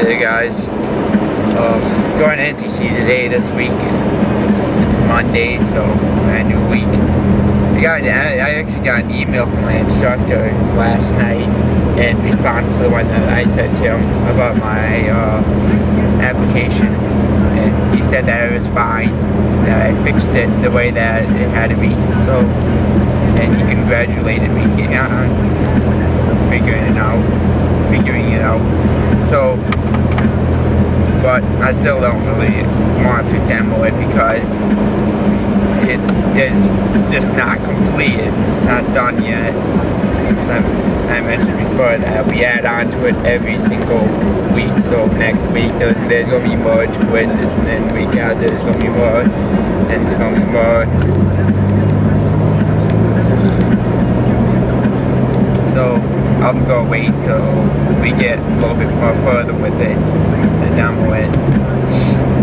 Hey guys, going to NTC today this week. It's Monday, so brand new week. I actually got an email from my instructor last night in response to the one that I said to him about my application, and he said that it was fine, that I fixed it the way that it had to be. So, and he congratulated me on figuring it out. So, but I still don't really want to demo it because it's just not complete. It's not done yet. Because I mentioned before that we add on to it every single week. So next week there's going to be more to it, and then week after there's going to be more, and it's going to be more. So I'm going to wait till we get a little bit more further with it to demo it.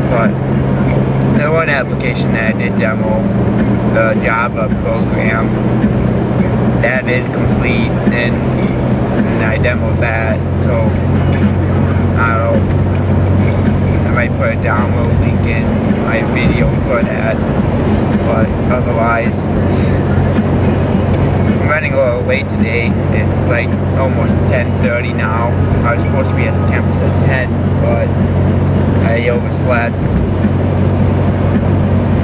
But the one application that I did demo, the Java program, that is complete, and I demoed that. So I might put a download link in my video for that. But otherwise, I'm running a little late today. It's like almost 10:30 now. I was supposed to be at the campus at 10, but I overslept,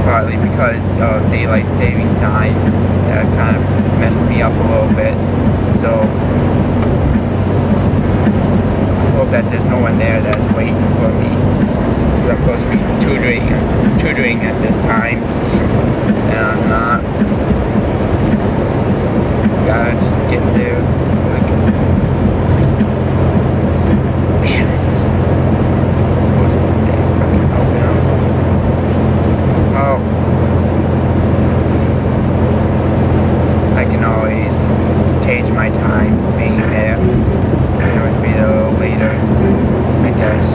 partly because of daylight saving time. That kind of messed me up a little bit. So I hope that there's no one there that's waiting for me, because I'm supposed to be tutoring at this time, and I'm not. Gotta just get there. Like, damn it. Oh. I can always change my time being there. It would be a little later, I guess.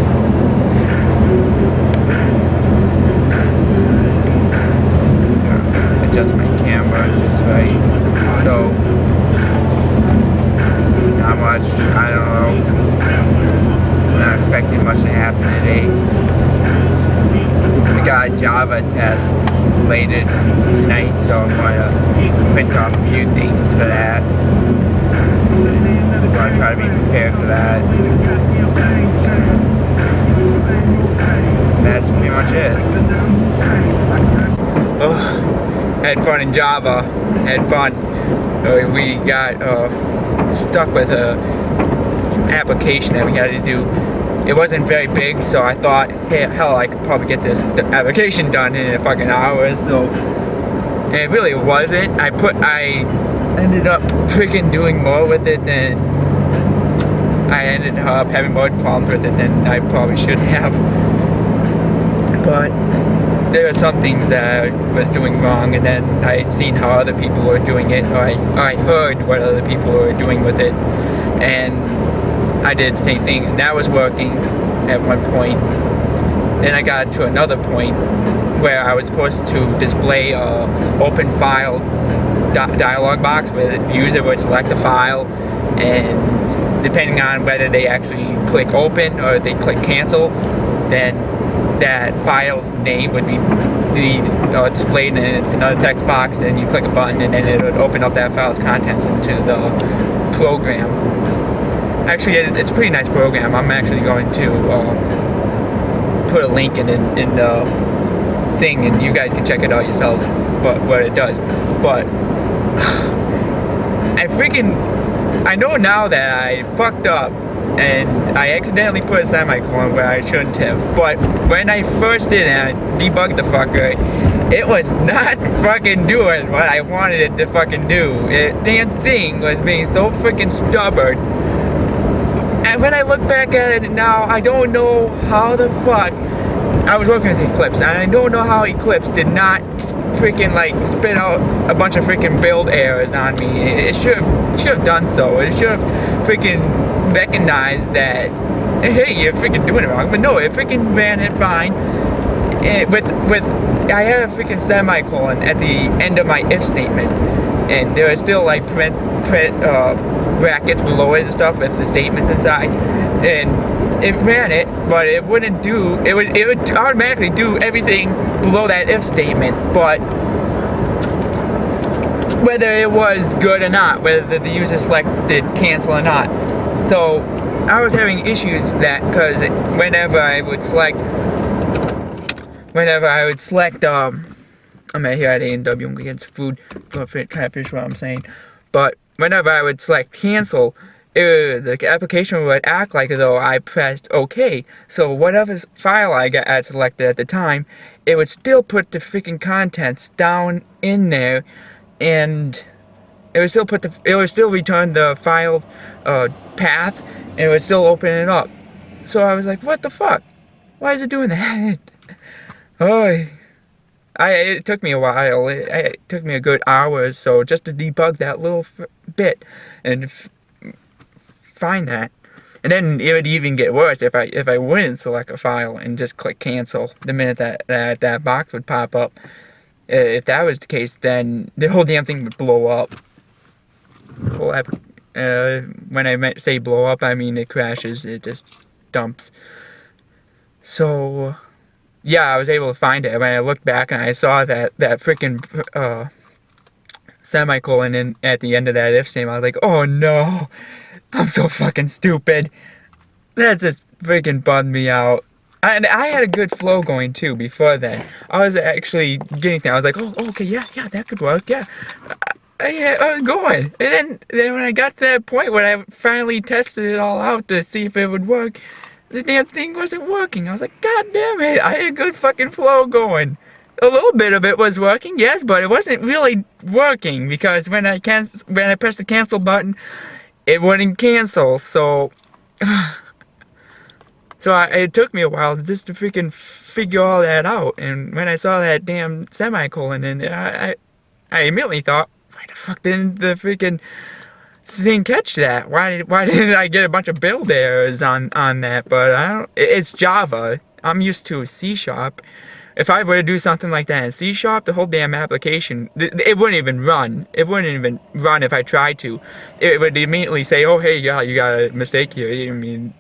Adjust my camera just right. So, not much, I don't know. I'm not expecting much to happen today. I got a Java test later tonight, so I'm going to print off a few things for that. I'm going to try to be prepared for that. That's pretty much it. Oh, had fun in Java. Had fun. We got stuck with a application that we had to do. It wasn't very big, so I thought, hey, hell, I could probably get this application done in a fucking hour. So it really wasn't. I ended up freaking doing more with it than I ended up having more problems with it than I probably should have. But there are some things that I was doing wrong, and then I'd seen how other people were doing it, or I heard what other people were doing with it, and I did the same thing, and that was working at one point. Then I got to another point where I was supposed to display a open file dialog box where the user would select a file, and depending on whether they actually click open or they click cancel, then that file's name would be displayed in another text box. Then you click a button, and then it would open up that file's contents into the program. Actually, it's a pretty nice program. I'm actually going to put a link in the thing, and you guys can check it out yourselves, what it does. But I know now that I fucked up, and I accidentally put a semicolon where I shouldn't have. But when I first did it, and I debugged the fucker, it was not fucking doing what I wanted it to fucking do. The damn thing was being so freaking stubborn. And when I look back at it now, I don't know how the fuck. I was working with Eclipse, and I don't know how Eclipse did not freaking like spit out a bunch of freaking build errors on me. It should have done so. It should have freaking recognized that, hey, you're freaking doing it wrong. But no, it freaking ran it fine. And I had a freaking semicolon at the end of my if statement, and there was still like print brackets below it and stuff with the statements inside, and it ran it, but it wouldn't do, it would automatically do everything below that if statement, but whether it was good or not, whether the user selected cancel or not. So I was having issues that, because whenever I would select, I'm here at A&W, I'm gonna get some food, trying to finish what I'm saying, but whenever I would select cancel, the application would act like as though I pressed OK. So whatever file I got selected at the time, it would still put the freaking contents down in there, and it would still return the file path, and it would still open it up. So I was like, what the fuck? Why is it doing that? Oh. It took me a while. It took me a good hour or so just to debug that little bit and find that. And then it would even get worse if I wouldn't select a file and just click cancel the minute that box would pop up. If that was the case, then the whole damn thing would blow up. When I say blow up, I mean it crashes. It just dumps. So yeah, I was able to find it. When I looked back and I saw that freaking semicolon at the end of that if statement, I was like, oh no, I'm so fucking stupid. That just freaking bummed me out. And I had a good flow going too before then. I was actually getting there. I was like, oh, okay, yeah, that could work, yeah. I was going. And then when I got to that point when I finally tested it all out to see if it would work, the damn thing wasn't working. I was like, god damn it, I had a good fucking flow going. A little bit of it was working, yes, but it wasn't really working because when I pressed the cancel button, it wouldn't cancel. So it took me a while just to freaking figure all that out. And when I saw that damn semicolon in there, I immediately thought, why the fuck didn't the freaking thing catch that? Why didn't I get a bunch of build errors on that? But it's Java. I'm used to C#. If I were to do something like that in C#, the whole damn application, it wouldn't even run. It wouldn't even run if I tried to. It would immediately say, oh hey, yeah, you got a mistake here. I mean,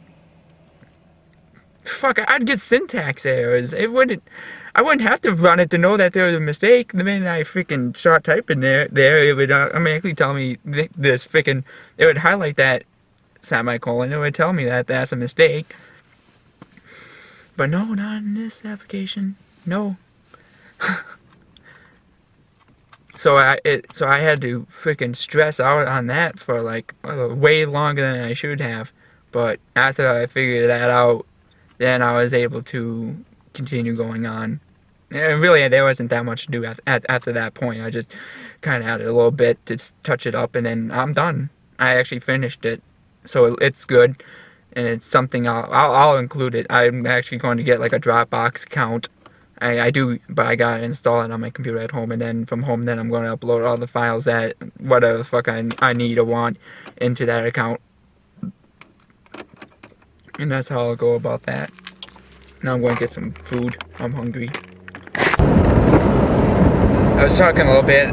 fuck, I'd get syntax errors. I wouldn't have to run it to know that there was a mistake. The minute I freaking start typing there, it would automatically tell me this freaking, it would highlight that semicolon, it would tell me that that's a mistake. But no, not in this application. No. So I had to freaking stress out on that for like way longer than I should have. But after I figured that out, then I was able to continue going on. And really, there wasn't that much to do after that point. I just kind of added a little bit to touch it up, and then I'm done. I actually finished it, so it's good, and it's something I'll include it. I'm actually going to get like a Dropbox account. I do, but I gotta install it on my computer at home, and then from home, then I'm going to upload all the files that whatever the fuck I need or want into that account. And that's how I'll go about that. Now I'm going to get some food. I'm hungry. I was talking a little bit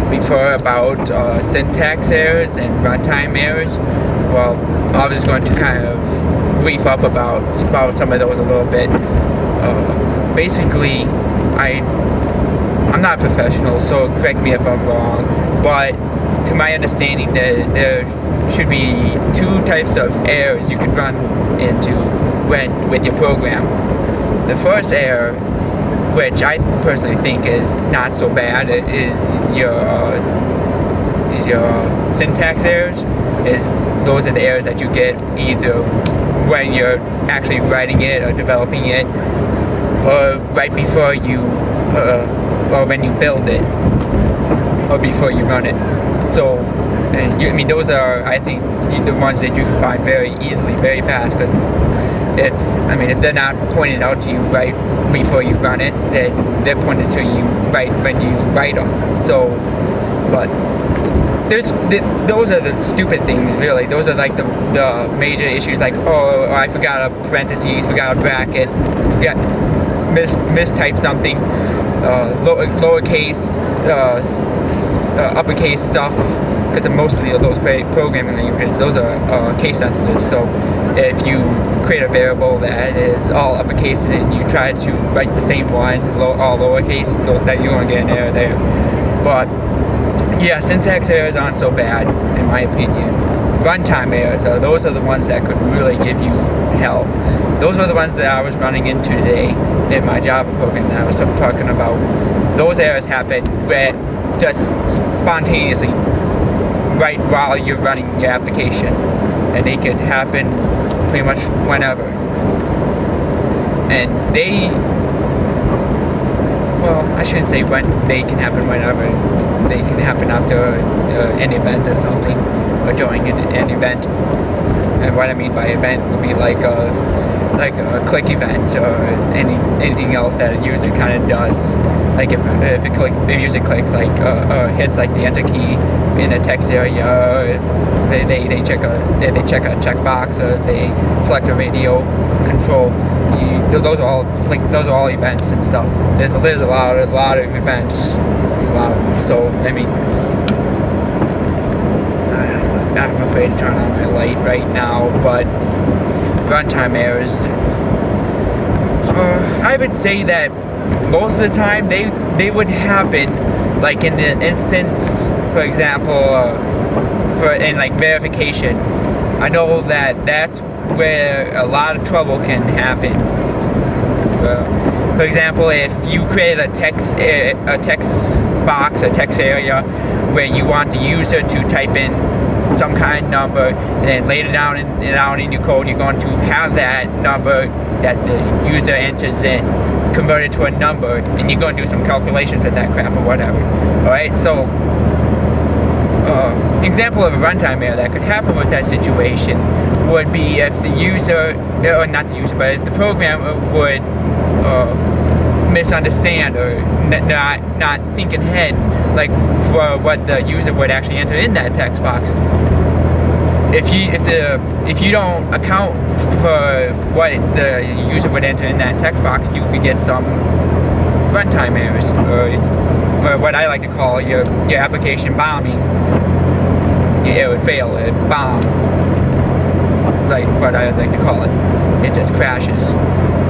before about syntax errors and runtime errors. Well, I was going to kind of brief up about some of those a little bit. Basically, I'm not a professional, so correct me if I'm wrong, but to my understanding, there should be two types of errors you could run into with your program. The first error, which I personally think is not so bad, is your syntax errors. Those are the errors that you get either when you're actually writing it or developing it, or right before you, or when you build it, or before you run it. So, I mean, those are, I think, the ones that you can find very easily, very fast, because if they're not pointed out to you right before you run it, then they're pointed to you right when you write them. So, but those are the stupid things, really. Those are like the major issues, like, oh, I forgot a parentheses, forgot a bracket, mistyped something, lowercase, uppercase stuff, because most of those programming languages, those are case sensitive. So if you create a variable that is all uppercase and you try to write the same one all lowercase, that you're going to get an error there. But yeah, syntax errors aren't so bad in my opinion. Runtime errors, those are the ones that could really give you hell. Those were the ones that I was running into today in my Java program that I was talking about. Those errors happen where just spontaneously right while you're running your application, and they could happen pretty much whenever. And well, I shouldn't say when they can happen whenever. They can happen after an event or something, or during an event. And what I mean by event would be like a click event or anything else that a user kind of does. Like if a user clicks like hits like the enter key in a text area, or if they check a checkbox, or if they select a radio control. Those are all events and stuff. There's a lot of events. So I mean, I'm afraid to turn on my light right now, but runtime errors, I would say that most of the time they would happen like in the instance, for example, in like verification. I know that that's where a lot of trouble can happen. For example, if you create a text box, a text area where you want the user to type in some kind of number, and then later down in your code you're going to have that number that the user enters in converted to a number, and you're going to do some calculations with that crap or whatever. Alright, so example of a runtime error that could happen with that situation would be if the user, or not the user, but if the program would misunderstand or not think ahead, like for what the user would actually enter in that text box. If you don't account for what the user would enter in that text box, you could get some runtime errors, or what I like to call your application bombing. It would fail, it would bomb, like what I like to call it. It just crashes.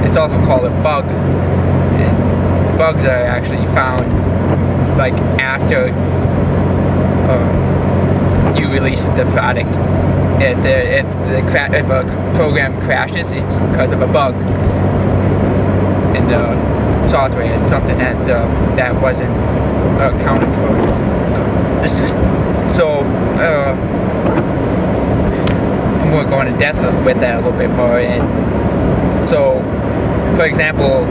It's also called a bug. And bugs are actually found like after you release the product. If a program crashes, it's because of a bug in the software. It's something that wasn't accounted for. So I'm going to go into depth with that a little bit more. And so, for example,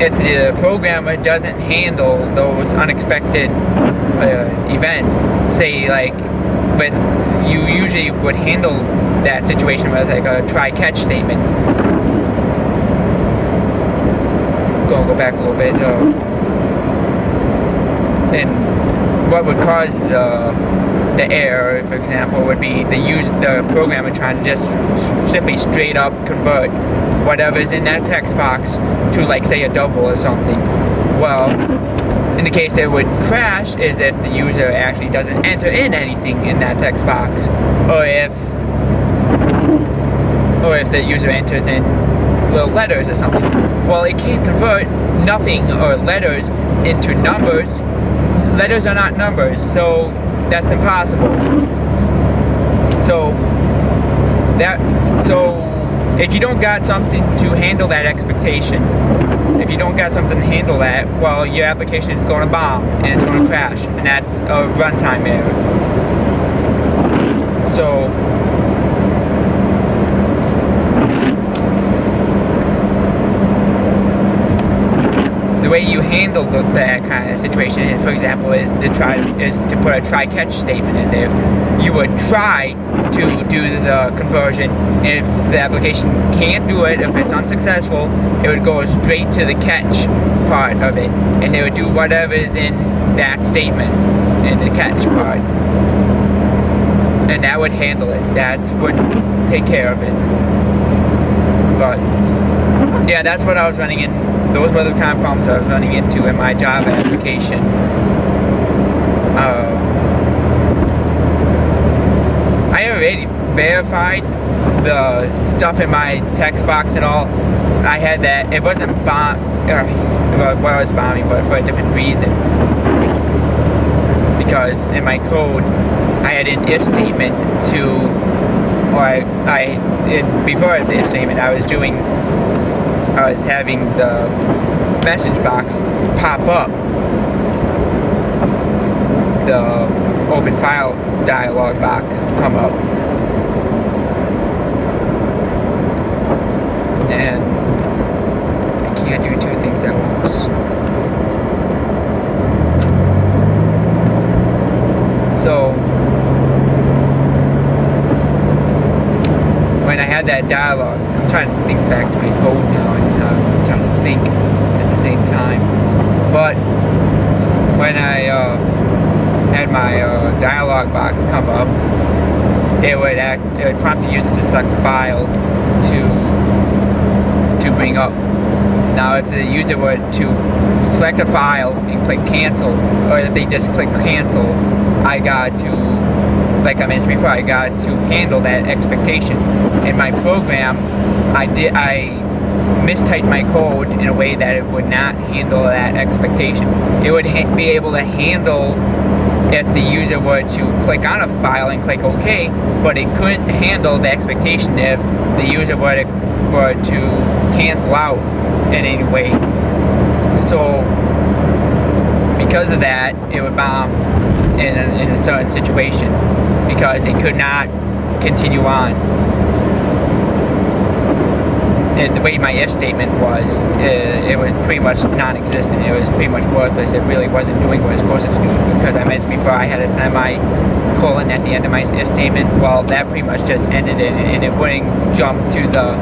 if the programmer doesn't handle those unexpected events, say like, but you usually would handle that situation with like a try-catch statement. Go back a little bit. And what would cause the error, for example, would be the programmer trying to just simply straight up convert whatever's in that text box to, like, say a double or something. Well, in the case it would crash is if the user actually doesn't enter in anything in that text box, or if the user enters in little letters or something. Well, it can't convert nothing or letters into numbers. Letters are not numbers, so that's impossible. So if you don't got something to handle that expectation, if you don't got something to handle that, well, your application is going to bomb and it's going to crash, and that's a runtime error. So the way you handle that kind of situation, for example, is to put a try-catch statement in there. You would try to do the conversion, and if the application can't do it, if it's unsuccessful, it would go straight to the catch part of it, and it would do whatever is in that statement, in the catch part. And that would handle it. That would take care of it. But yeah, that's what I was running in. Those were the kind of problems I was running into in my Java application. I already verified the stuff in my text box and all, I had that. It wasn't well, I was bombing, but for a different reason. Because in my code, I had an if statement before the if statement, I was having the message box pop up, the open file dialog box come up, and I can't do two things at once. So when I had that dialogue, I'm trying to think back to my code now, and I'm trying to think at the same time. But when I had my dialog box come up, it would prompt the user to select a file to bring up. Now, if the user were to select a file and click cancel, or if they just click cancel, I got to, like I mentioned before, I got to handle that expectation. In my program, I mistyped my code in a way that it would not handle that expectation. It would be able to handle if the user were to click on a file and click OK, but it couldn't handle the expectation if the user were to cancel out in any way. So because of that, it would bomb in a certain situation because it could not continue on. And the way my if statement was, it was pretty much non-existent. It was pretty much worthless. It really wasn't doing what it was supposed to do, because I mentioned before I had a semicolon at the end of my if statement. Well, that pretty much just ended it, and it wouldn't jump to the,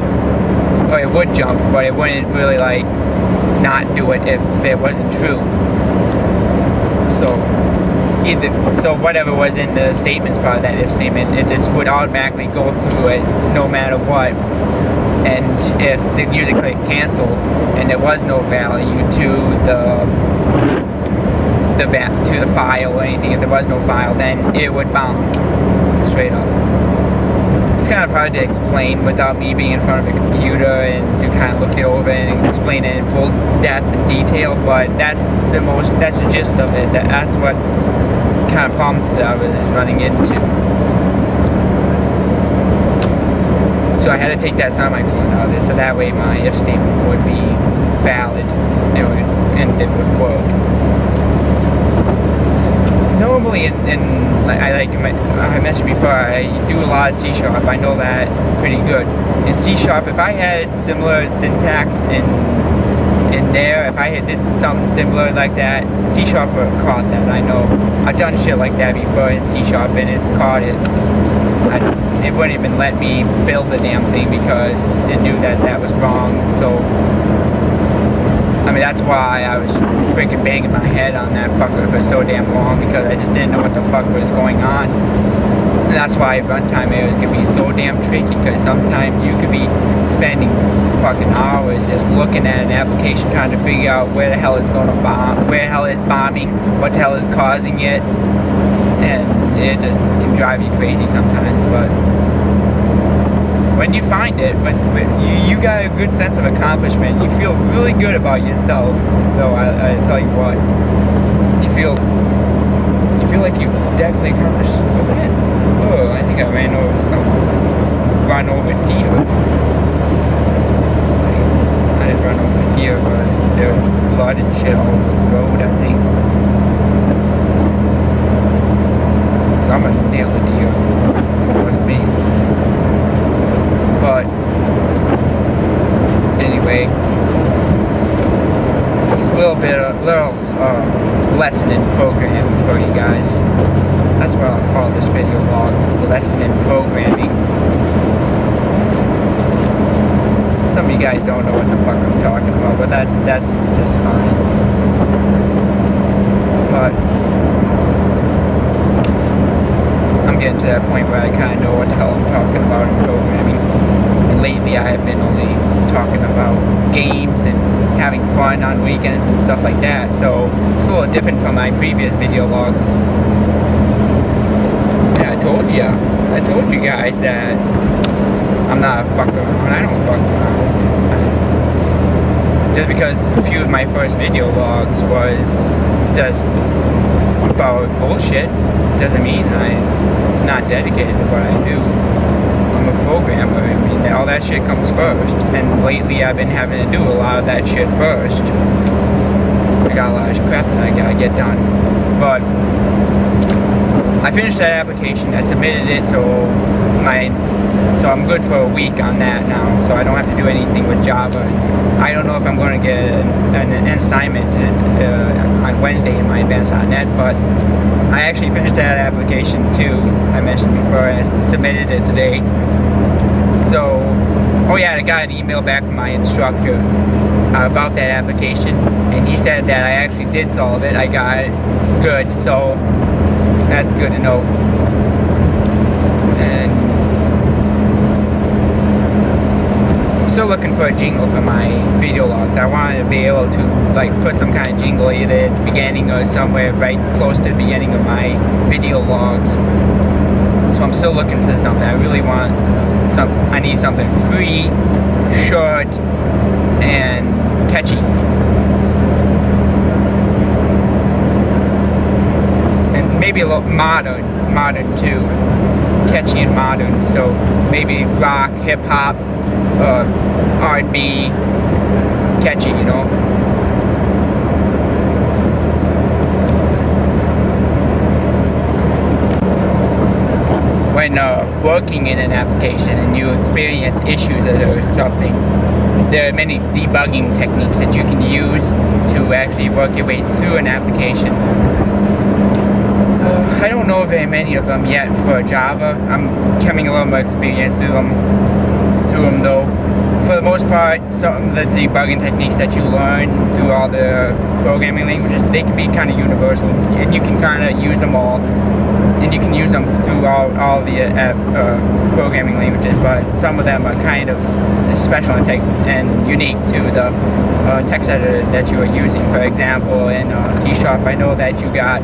or it would jump, but it wouldn't really like not do it if it wasn't true. So whatever was in the statements part of that if statement, it just would automatically go through it no matter what. And if the user clicked cancel and there was no value to the file or anything, if there was no file, then it would bomb straight up. It's kind of hard to explain without me being in front of a computer and to kind of look it over and explain it in full depth and detail, but that's the gist of it. That's what kind of problems I was running into. So I had to take that semicolon out of this, so that way my if statement would be valid and it would work. Normally, I mentioned before, I do a lot of C#. I know that pretty good. In C#, if I had similar syntax in there, if I had did something similar like that, C# would have caught that. I know I've done shit like that before in C# and it's caught it. It wouldn't even let me build the damn thing because it knew that that was wrong. So I mean, that's why I was freaking banging my head on that fucker for so damn long, because I just didn't know what the fuck was going on. And that's why runtime errors can be so damn tricky, because sometimes you could be spending fucking hours just looking at an application trying to figure out where the hell it's going to bomb, where the hell it's bombing, what the hell is causing it, and it just can drive you crazy sometimes. But when you find it, when you got a good sense of accomplishment, you feel really good about yourself. Though I tell you what, you feel like you definitely accomplished. What's that? Oh, I think I ran over a deer. I didn't run over a deer, but there was blood and shit all over the road, I think. So I'm gonna nail the deer. It wasn't me. But anyway, a little lesson in programming for you guys. That's what I'll call this video log, the lesson in programming. Some of you guys don't know what the fuck I'm talking about, but that's just fine. But I'm getting to that point where I kind of know what the hell I'm talking about in programming. And lately I have been only talking about games and having fun on weekends and stuff like that. So it's a little different from my previous video logs. Yeah, I told you guys that I'm not a fuck around. I don't fuck around. Just because a few of my first video logs was just about bullshit doesn't mean I'm not dedicated to what I do. I'm a programmer. I mean, all that shit comes first. And lately I've been having to do a lot of that shit first. I got a lot of crap that I gotta get done. But I finished that application. I submitted it, so I'm good for a week on that now. So I don't have to do anything with Java. I don't know if I'm going to get an assignment on Wednesday in my advanced.net, but I actually finished that application too. I mentioned before, I submitted it today. So, oh yeah, I got an email back from my instructor about that application, and he said that I actually did solve it. I got it good, so that's good to know. And I'm still looking for a jingle for my video logs. I wanted to be able to like put some kind of jingle either at the beginning or somewhere right close to the beginning of my video logs. So I'm still looking for something. I really want something. I need something free, short, and catchy. And maybe a little modern too. Catchy and modern. So maybe rock, hip hop, R&B, catchy, you know. When working in an application and you experience issues or something, there are many debugging techniques that you can use to actually work your way through an application. I don't know very many of them yet for Java. I'm getting a little more experience through them though. For the most part, some of the debugging techniques that you learn through all the programming languages, they can be kind of universal, and you can kind of use them all, and you can use them through all the programming languages, but some of them are kind of special and unique to the text editor that you are using. For example, in C#, I know that you got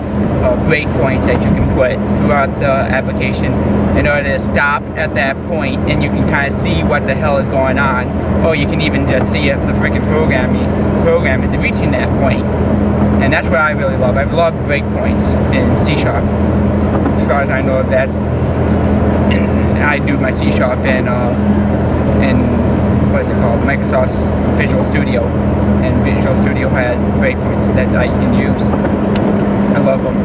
breakpoints that you can put throughout the application in order to stop at that point, and you can kind of see what the hell is going on, or you can even just see if the freaking program is reaching that point. And that's what I really love. I love breakpoints in C#. As far as I know, I do my C# in what is it called, Microsoft's Visual Studio, and Visual Studio has breakpoints that I can use. I love them.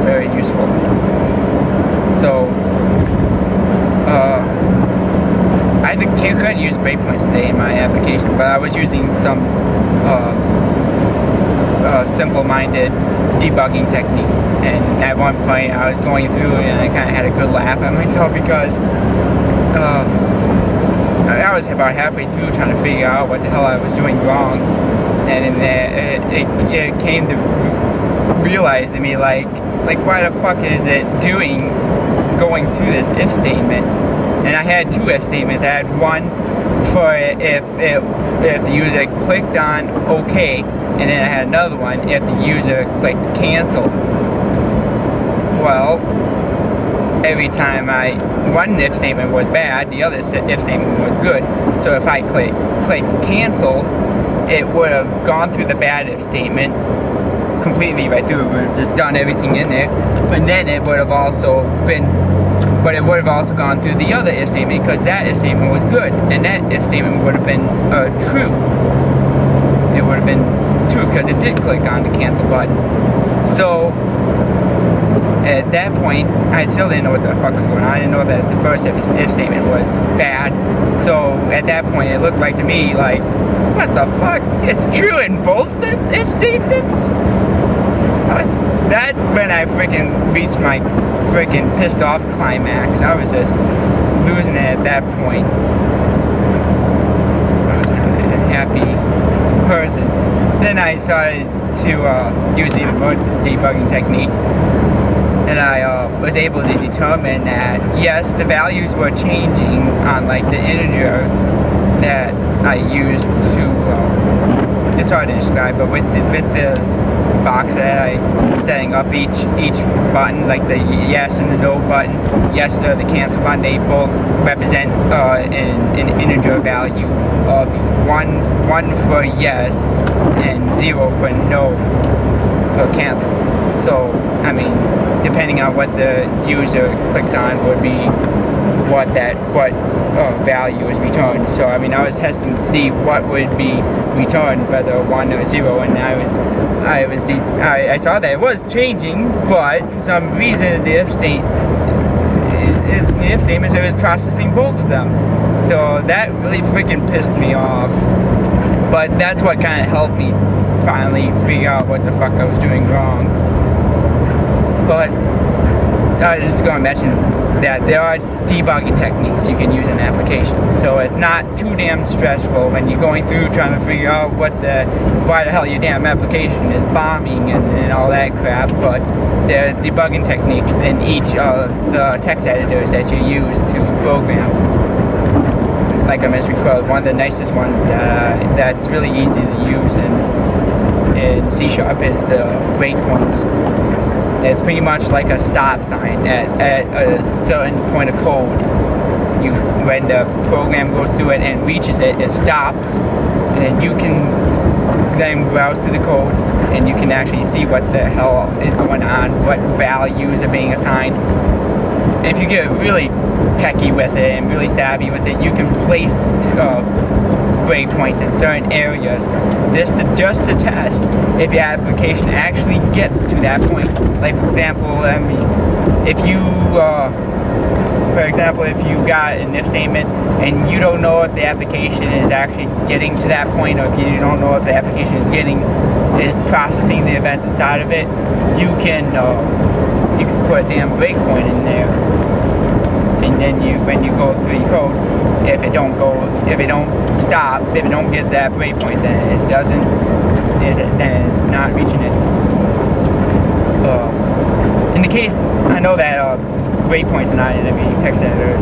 Very useful. So, I couldn't use breakpoints today in my application, but I was using some simple-minded debugging techniques, and at one point I was going through it and I kind of had a good laugh at myself because I was about halfway through trying to figure out what the hell I was doing wrong, and then it came to realize to me like why the fuck is it doing going through this if statement. And I had two if statements. I had one for if the user clicked on OK, and then I had another one if the user clicked cancel. Well, every time one if statement was bad, the other if statement was good. So if I clicked cancel, it would have gone through the bad if statement completely right through. It would have just done everything in there, but then it would have also gone through the other if statement, because that if statement was good, and that if statement would have been true. It would have been true because it did click on the cancel button. So at that point, I still didn't know what the fuck was going on. I didn't know that the first if statement was bad. So at that point, it looked like to me like, what the fuck? It's true in both the if statements? That's when I freaking reached my freaking pissed off climax. I was just losing it at that point. I was not a happy person. Then I started to use even more debugging techniques, and I was able to determine that yes, the values were changing on like the integer that I used to. It's hard to describe, but with the box that I'm setting up each button, like the yes and the no button. Yes, the cancel button, they both represent an integer value of one for yes and 0 for no or cancel. So, I mean, depending on what the user clicks on would be what value is returned. So, I mean, I was testing to see what would be returned, whether 1 or 0, and I saw that it was changing, but for some reason the if statement it was processing both of them. So that really freaking pissed me off. But that's what kind of helped me finally figure out what the fuck I was doing wrong. But I was just going to mention that there are debugging techniques you can use in applications. So it's not too damn stressful when you're going through trying to figure out why the hell your damn application is bombing and all that crap. But there are debugging techniques in each of the text editors that you use to program. Like I mentioned before, one of the nicest ones that's really easy to use in C# is the breakpoints. It's pretty much like a stop sign at a certain point of code. When the program goes through it and reaches it, it stops, and you can then browse through the code and you can actually see what the hell is going on, what values are being assigned. And if you get really techie with it and really savvy with it, you can place breakpoints in certain areas just to test if your application actually gets to that point. Like, for example, I mean, if you got an if statement and you don't know if the application is actually getting to that point, or if you don't know if the application is processing the events inside of it, you can put a damn breakpoint in there. And then when you go through your code, if it don't stop, if it don't get that breakpoint, then then it's not reaching it. In the case, I know that breakpoints are not in every text editor.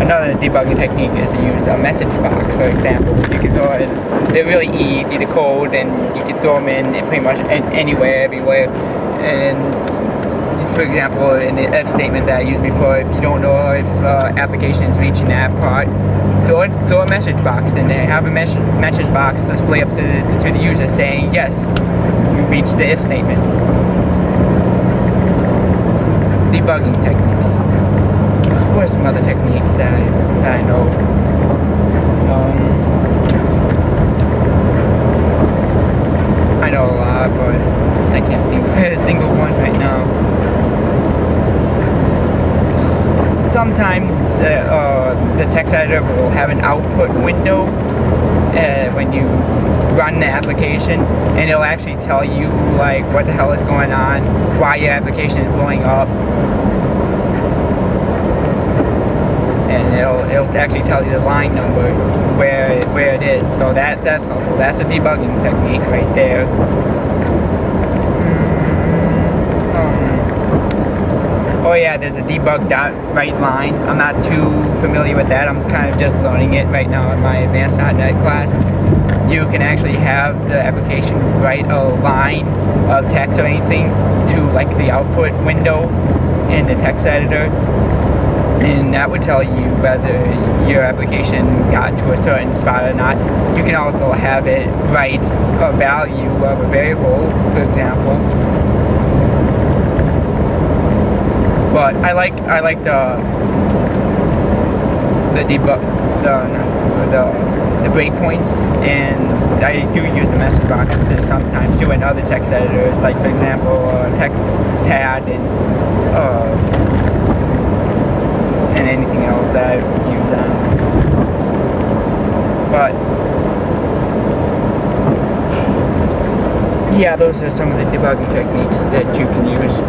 Another debugging technique is to use a message box, for example. You can throw it in, they're really easy to code, and you can throw them in pretty much anywhere, everywhere. And for example, in the if statement that I used before, if you don't know if application is reaching that part, throw a message box in there. Have a message box display up to the user saying, yes, you reached the if statement. Debugging techniques. What are some other techniques that I know? I know a lot, but I can't think of a single one right now. Sometimes the text editor will have an output window when you run the application, and it'll actually tell you like what the hell is going on, why your application is blowing up, and it'll actually tell you the line number where it is. So that's helpful. That's a debugging technique right there. Oh yeah, there's a debug.write line. I'm not too familiar with that. I'm kind of just learning it right now in my advanced.NET class. You can actually have the application write a line of text or anything to like the output window in the text editor, and that would tell you whether your application got to a certain spot or not. You can also have it write a value of a variable, for example. But I like the breakpoints, and I do use the message boxes sometimes too in other text editors, like for example TextPad and anything else that I use on. But yeah, those are some of the debugging techniques that you can use.